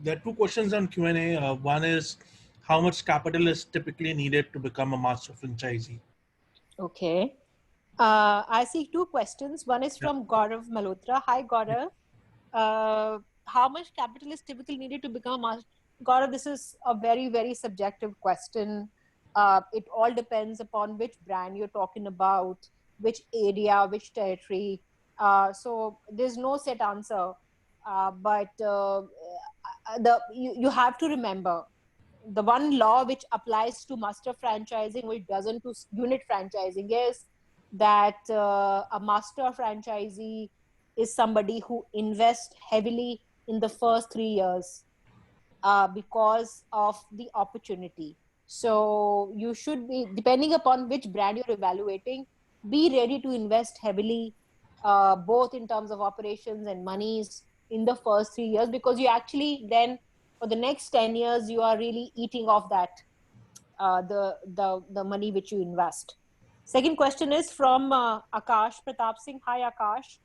there are two questions on Q&A. One is, how much capital is typically needed to become a master franchisee? Okay. I see two questions. One is from Gaurav Malhotra. Hi, Gaurav. How much capital is typically needed to become a master? Gaurav, this is a very, very subjective question. It all depends upon which brand you're talking about, which area, which territory. So there's no set answer. But you have to remember, the one law which applies to master franchising, which doesn't to unit franchising, is that a master franchisee is somebody who invests heavily in the first 3 years because of the opportunity. So you should be, depending upon which brand you're evaluating, be ready to invest heavily both in terms of operations and monies in the first 3 years, because you actually then for the next 10 years you are really eating off that the money which you invest. Second question is from Akash Pratap Singh. Hi Akash.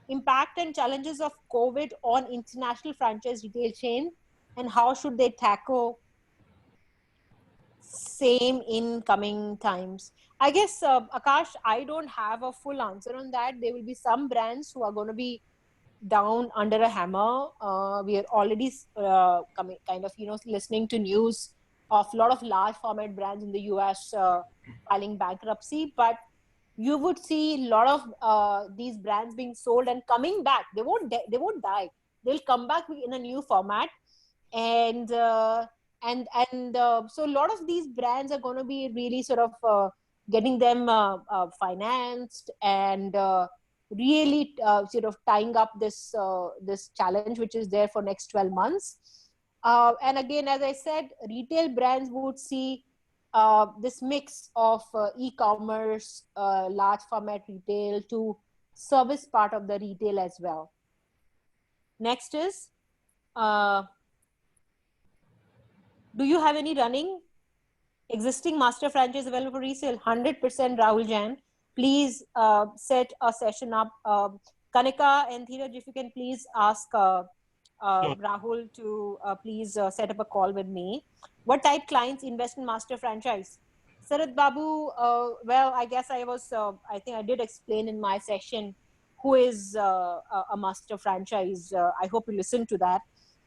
Impact and challenges of COVID on international franchise retail chain, and how should they tackle same in coming times? I guess, Akash, I don't have a full answer on that. There will be some brands who are going to be down under a hammer. We are already kind of, listening to news of a lot of large format brands in the US filing bankruptcy, but you would see a lot of these brands being sold and coming back. They won't die. They'll come back in a new format, and so a lot of these brands are going to be really sort of getting them financed, and really sort of tying up this challenge which is there for next 12 months. And again, as I said, retail brands would see this mix of e-commerce, large format retail to service part of the retail as well. Next is, do you have any running existing master franchise available for resale? 100% Rahul Jain. Please set a session up. Kanika and Dheeraj, if you can please ask Sure. Rahul to please set up a call with me. What type clients invest in master franchise? Sarat Babu, well, I guess I think I did explain in my session who is a master franchise. I hope you listened to that.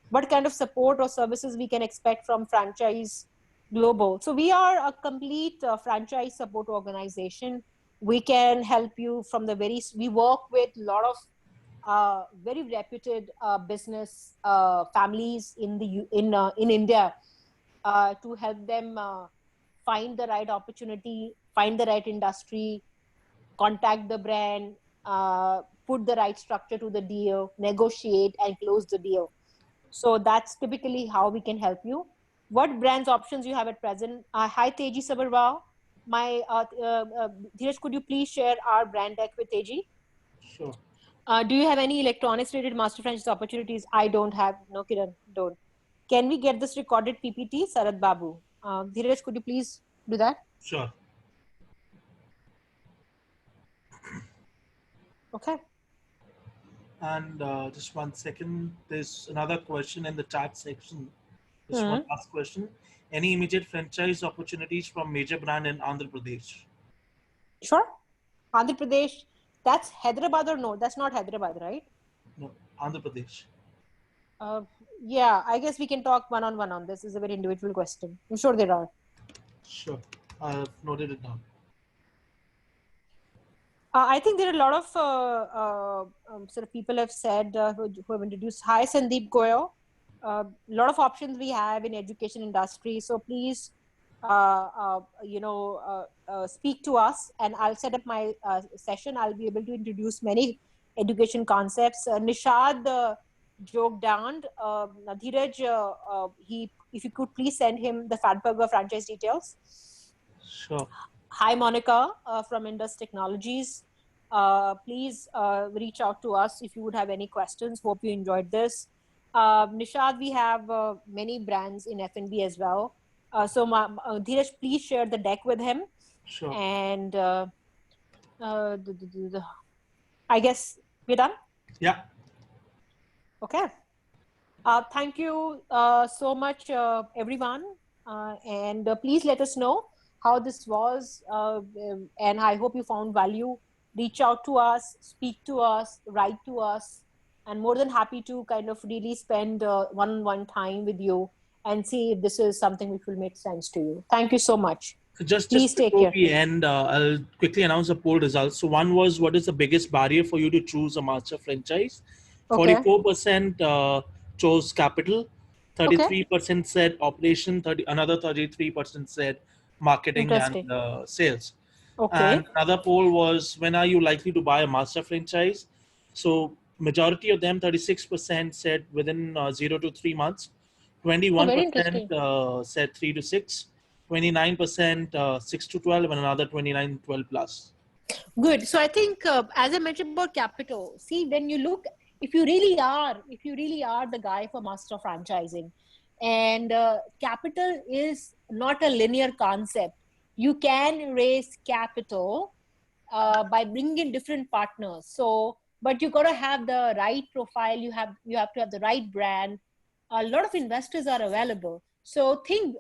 What kind of support or services we can expect from FranchiseGlobal? So we are a complete franchise support organization. We can help you from we work with a lot of very reputed business families in India to help them find the right opportunity, find the right industry, contact the brand, put the right structure to the deal, negotiate and close the deal. So that's typically how we can help you. What brands options you have at present? Hi Teji Sabarwal. Dheeraj, could you please share our brand deck with Teji? Sure. Do you have any electronics related master franchise opportunities? I don't have. No, Kiran, don't. Can we get this recorded PPT? Sarat Babu. Dheeraj, could you please do that? Sure. Okay. And just 1 second, there's another question in the chat section. Just one last question. Any immediate franchise opportunities from major brand in Andhra Pradesh? Sure. Andhra Pradesh, that's Hyderabad or no? That's not Hyderabad, right? No, Andhra Pradesh. Yeah, I guess we can talk one-on-one on this. It's a very individual question. I'm sure there are. Sure. I've noted it down. I think there are a lot of sort of people have said who have introduced. Hi, Sandeep Goyal. A lot of options we have in education industry. So please, speak to us, and I'll set up my session. I'll be able to introduce many education concepts. Nishad joked down. Dheeraj, if you could please send him the Fat Burger franchise details. Sure. Hi, Monica from Indus Technologies. Please reach out to us if you would have any questions. Hope you enjoyed this. Nishad, we have many brands in F&B as well. So Dheeraj, please share the deck with him. Sure. And I guess we're done? Yeah. Okay. Thank you so much, everyone. And please let us know how this was, and I hope you found value. Reach out to us, speak to us, write to us, and more than happy to kind of really spend one-on-one time with you and see if this is something which will make sense to you. Thank you so much. Just Please take before care. we end, I'll quickly announce the poll results. So one was, what is the biggest barrier for you to choose a master franchise? Okay. 44% chose capital, 33% said operation, another 33% said marketing and sales. Okay. And another poll was, when are you likely to buy a master franchise? So majority of them, 36% said within 0 to 3 months, 21% said 3 to 6, 29% 6 to 12, and another 29 12 plus. Good. So I think, as I mentioned about capital, see, when you look, if you really are the guy for master franchising, and capital is not a linear concept. You can raise capital by bringing in different partners. So, but you got to have the right profile. You have to have the right brand. A lot of investors are available. So think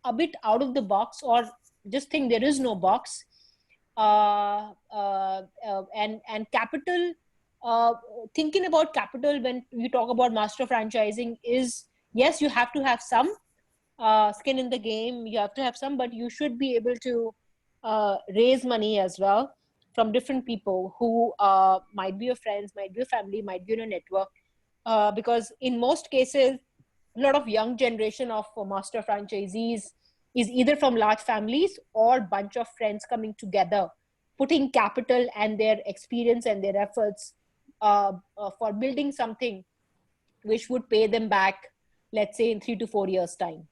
a bit out of the box, or just think there is no box. And capital, uh, thinking about capital when you talk about master franchising is, yes, you have to have some skin in the game. You have to have some, but you should be able to raise money as well from different people who might be your friends, might be your family, might be in a network. Because in most cases, a lot of young generation of master franchisees is either from large families or bunch of friends coming together, putting capital and their experience and their efforts for building something which would pay them back, let's say in 3 to 4 years time.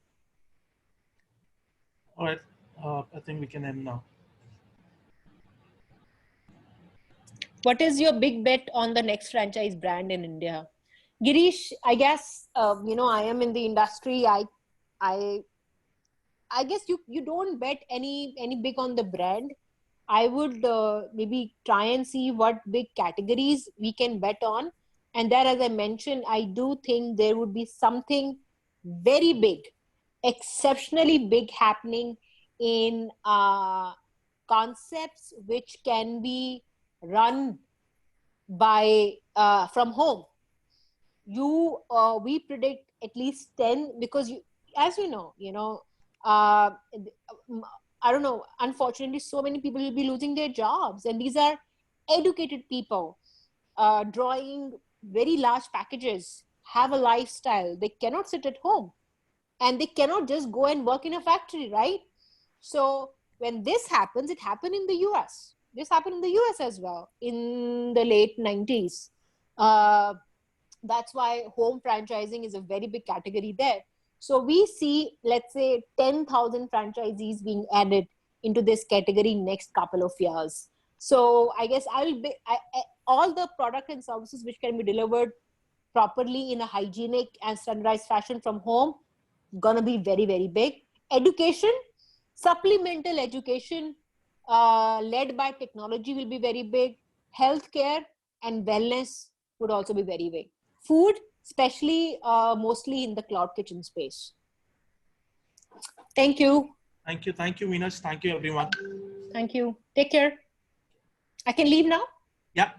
All right. I think we can end now. What is your big bet on the next franchise brand in India? Girish, I guess, I am in the industry. I I guess you don't bet any big on the brand. I would maybe try and see what big categories we can bet on. And there, as I mentioned, I do think there would be something very big, exceptionally big happening in concepts which can be run by from home. We predict at least 10, because as uh, I don't know, unfortunately so many people will be losing their jobs, and these are educated people drawing very large packages, have a lifestyle. They cannot sit at home, and they cannot just go and work in a factory, right? So when this happens, it happened in the US. This happened in the US as well in the late 90s. uh, that's why home franchising is a very big category there. So we see, let's say, 10,000 franchisees being added into this category next couple of years. So I guess all the product and services which can be delivered properly in a hygienic and standardized fashion from home, gonna be very, very big. Education, supplemental education led by technology will be very big. Healthcare and wellness would also be very big. Food, especially mostly in the cloud kitchen space. Thank you. Thank you, Venus. Thank you, everyone. Thank you. Take care. I can leave now? Yeah.